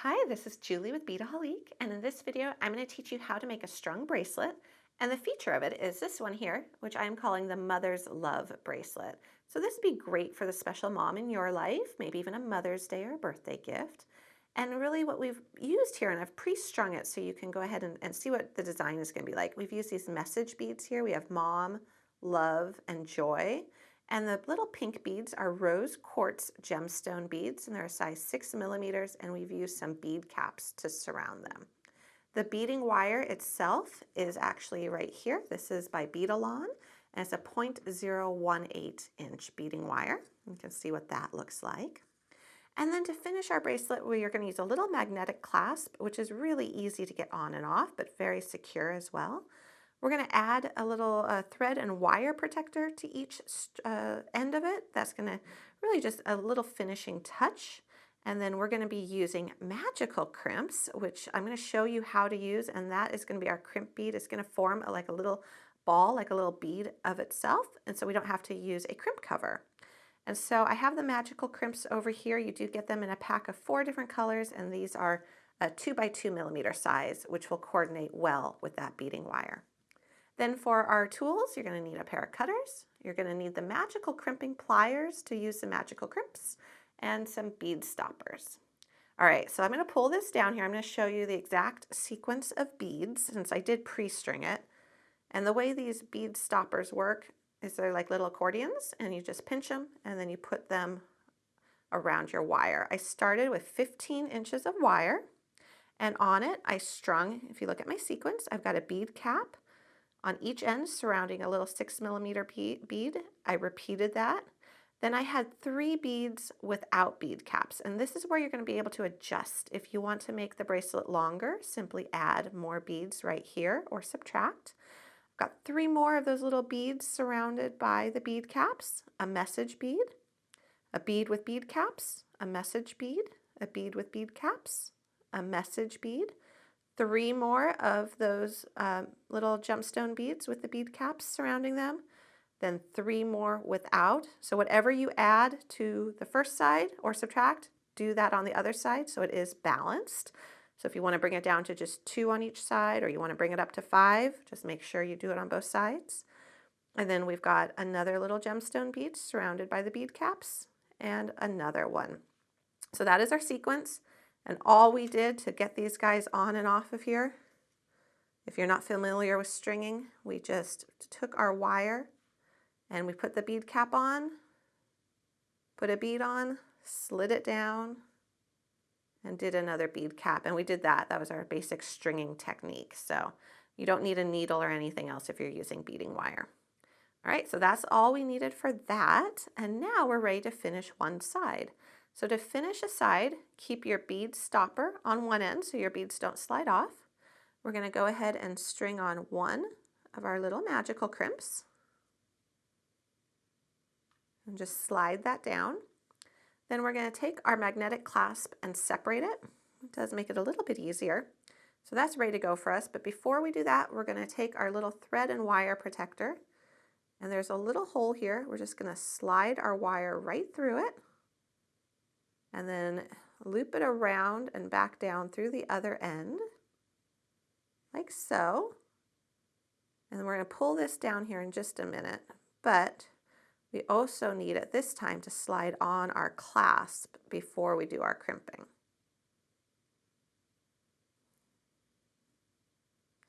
Hi, this is Julie with Beadaholique, and in this video I'm going to teach you how to make a strung bracelet. And the feature of it is this one here, which I'm calling the Mother's Love Bracelet. So this would be great for the special mom in your life, maybe even a Mother's Day or a birthday gift. And really what we've used here, and I've pre-strung it so you can go ahead and see what the design is going to be like. We've used these message beads here. We have Mom, Love, and Joy. And the little pink beads are rose quartz gemstone beads, and they're a size 6 millimeters, and we've used some bead caps to surround them. The beading wire itself is actually right here. This is by Beadalon, and it's a 0.018 inch beading wire. You can see what that looks like. And then to finish our bracelet, we are going to use a little magnetic clasp, which is really easy to get on and off, but very secure as well. We're going to add a little thread and wire protector to each end of it. That's going to really just a little finishing touch. And then we're going to be using magical crimps, which I'm going to show you how to use. And that is going to be our crimp bead. It's going to form like a little ball, like a little bead of itself. And so we don't have to use a crimp cover. And so I have the magical crimps over here. You do get them in a pack of 4 different colors. And these are a 2 by 2 millimeter size, which will coordinate well with that beading wire. Then for our tools, you're going to need a pair of cutters. You're going to need the magical crimping pliers to use the magical crimps and some bead stoppers. All right, so I'm going to pull this down here. I'm going to show you the exact sequence of beads since I did pre-string it. And the way these bead stoppers work is they're like little accordions, and you just pinch them and then you put them around your wire. I started with 15 inches of wire, and on it I strung, if you look at my sequence, I've got a bead cap on each end surrounding a little 6 millimeter bead. I repeated that. Then I had 3 beads without bead caps, and this is where you're going to be able to adjust. If you want to make the bracelet longer, simply add more beads right here or subtract. I've got 3 more of those little beads surrounded by the bead caps, a message bead, a bead with bead caps, a message bead, a bead with bead caps, a message bead, 3 more of those little gemstone beads with the bead caps surrounding them, then 3 more without. So whatever you add to the first side or subtract, do that on the other side so it is balanced. So if you want to bring it down to just 2 on each side, or you want to bring it up to 5, just make sure you do it on both sides. And then we've got another little gemstone bead surrounded by the bead caps and another one. So that is our sequence. And all we did to get these guys on and off of here, if you're not familiar with stringing, we just took our wire and we put the bead cap on, put a bead on, slid it down, and did another bead cap. And we did that. That was our basic stringing technique. So you don't need a needle or anything else if you're using beading wire. All right, so that's all we needed for that. And now we're ready to finish one side. So to finish a side, keep your bead stopper on one end so your beads don't slide off. We're going to go ahead and string on one of our little magical crimps and just slide that down. Then we're going to take our magnetic clasp and separate it. It does make it a little bit easier. So that's ready to go for us. But before we do that, we're going to take our little thread and wire protector, and there's a little hole here. We're just going to slide our wire right through it, and then loop it around and back down through the other end, like so. And then we're going to pull this down here in just a minute, but we also need at this time to slide on our clasp before we do our crimping.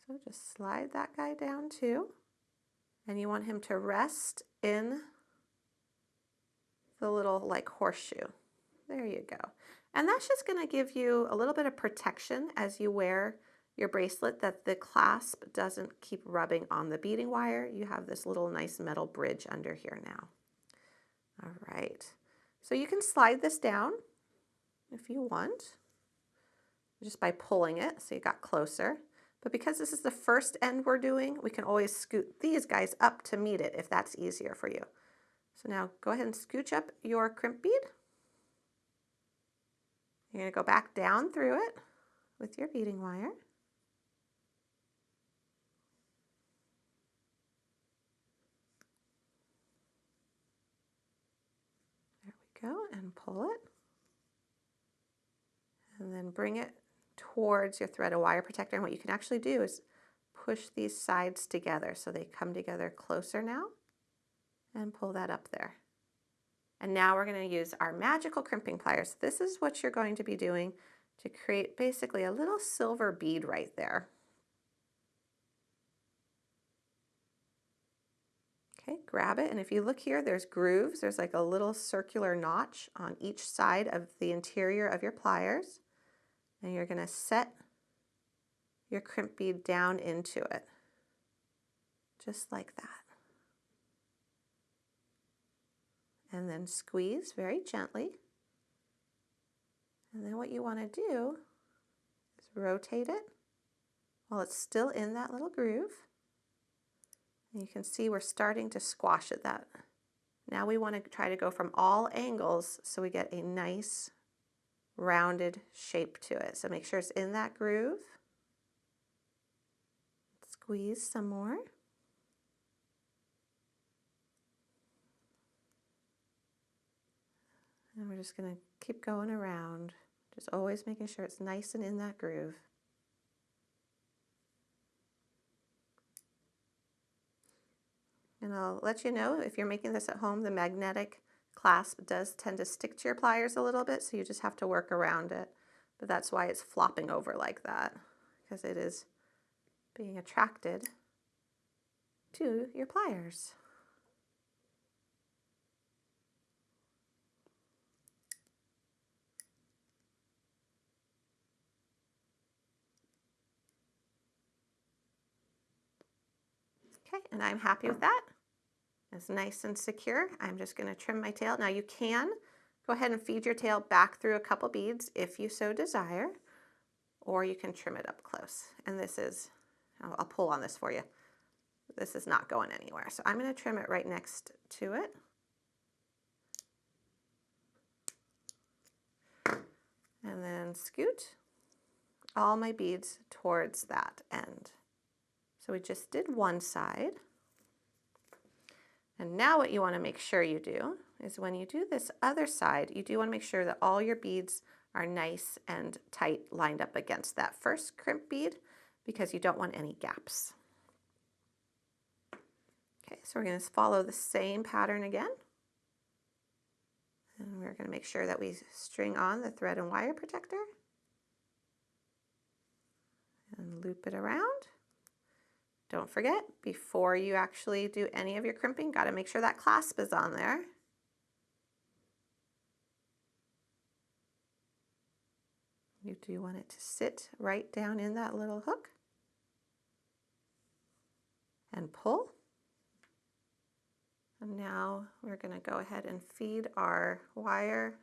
So just slide that guy down too, and you want him to rest in the little like horseshoe. There you go. And that's just going to give you a little bit of protection as you wear your bracelet, that the clasp doesn't keep rubbing on the beading wire. You have this little nice metal bridge under here now. All right. So you can slide this down if you want, just by pulling it so you got closer. But because this is the first end we're doing, we can always scoot these guys up to meet it if that's easier for you. So now go ahead and scooch up your crimp bead. You're going to go back down through it with your beading wire. There we go, and pull it. And then bring it towards your thread and wire protector. And what you can actually do is push these sides together so they come together closer now, and pull that up there. And now we're going to use our magical crimping pliers. This is what you're going to be doing to create basically a little silver bead right there. Okay, grab it, and if you look here, there's grooves. There's like a little circular notch on each side of the interior of your pliers. And you're going to set your crimp bead down into it, just like that. And then squeeze very gently. And then what you want to do is rotate it while it's still in that little groove. And you can see we're starting to squash it. Now we want to try to go from all angles so we get a nice rounded shape to it. So make sure it's in that groove. Squeeze some more. And we're just going to keep going around, just always making sure it's nice and in that groove. And I'll let you know, if you're making this at home, the magnetic clasp does tend to stick to your pliers a little bit, so you just have to work around it. But that's why it's flopping over like that, because it is being attracted to your pliers. Okay, and I'm happy with that. It's nice and secure. I'm just going to trim my tail. Now you can go ahead and feed your tail back through a couple beads if you so desire, or you can trim it up close. And this is, I'll pull on this for you. This is not going anywhere. So I'm going to trim it right next to it. And then scoot all my beads towards that end. So we just did one side. And now what you want to make sure you do is when you do this other side, you do want to make sure that all your beads are nice and tight lined up against that first crimp bead, because you don't want any gaps. Okay, so we're going to follow the same pattern again. And we're going to make sure that we string on the thread and wire protector and loop it around. Don't forget, before you actually do any of your crimping, got to make sure that clasp is on there. You do want it to sit right down in that little hook. And pull. And now we're going to go ahead and feed our wire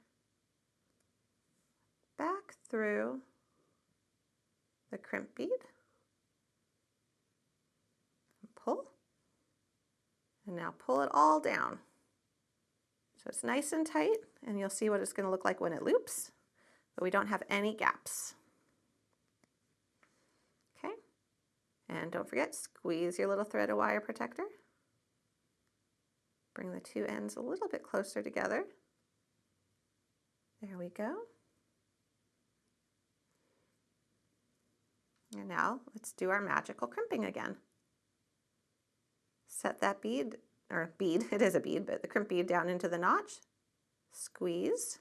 back through the crimp bead. Pull, and now pull it all down. So it's nice and tight, and you'll see what it's going to look like when it loops, but we don't have any gaps. Okay, and don't forget, squeeze your little thread of wire protector. Bring the two ends a little bit closer together. There we go. And now let's do our magical crimping again. Set that bead, or bead, it is a bead, but the crimp bead down into the notch. Squeeze.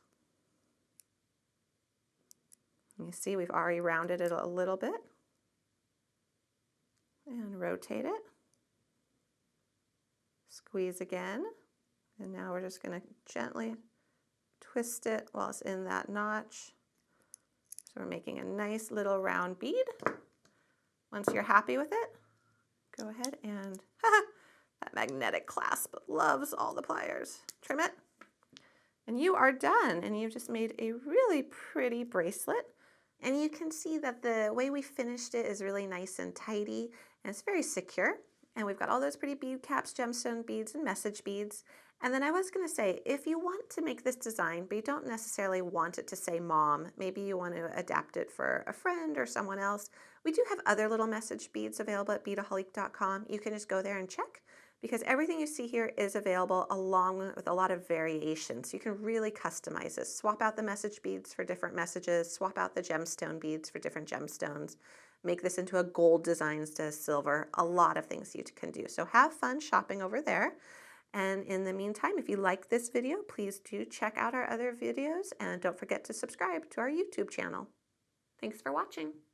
You see we've already rounded it a little bit. And rotate it. Squeeze again. And now we're just going to gently twist it while it's in that notch. So we're making a nice little round bead. Once you're happy with it, go ahead and, that magnetic clasp loves all the pliers. Trim it. And you are done. And you've just made a really pretty bracelet. And you can see that the way we finished it is really nice and tidy. And it's very secure. And we've got all those pretty bead caps, gemstone beads, and message beads. And then I was going to say, if you want to make this design, but you don't necessarily want it to say mom, maybe you want to adapt it for a friend or someone else, we do have other little message beads available at Beadaholique.com. You can just go there and check. because everything you see here is available along with a lot of variations. You can really customize this. Swap out the message beads for different messages, swap out the gemstone beads for different gemstones, make this into a gold design instead of silver. A lot of things you can do. So have fun shopping over there. And in the meantime, if you like this video, please do check out our other videos and don't forget to subscribe to our YouTube channel. Thanks for watching.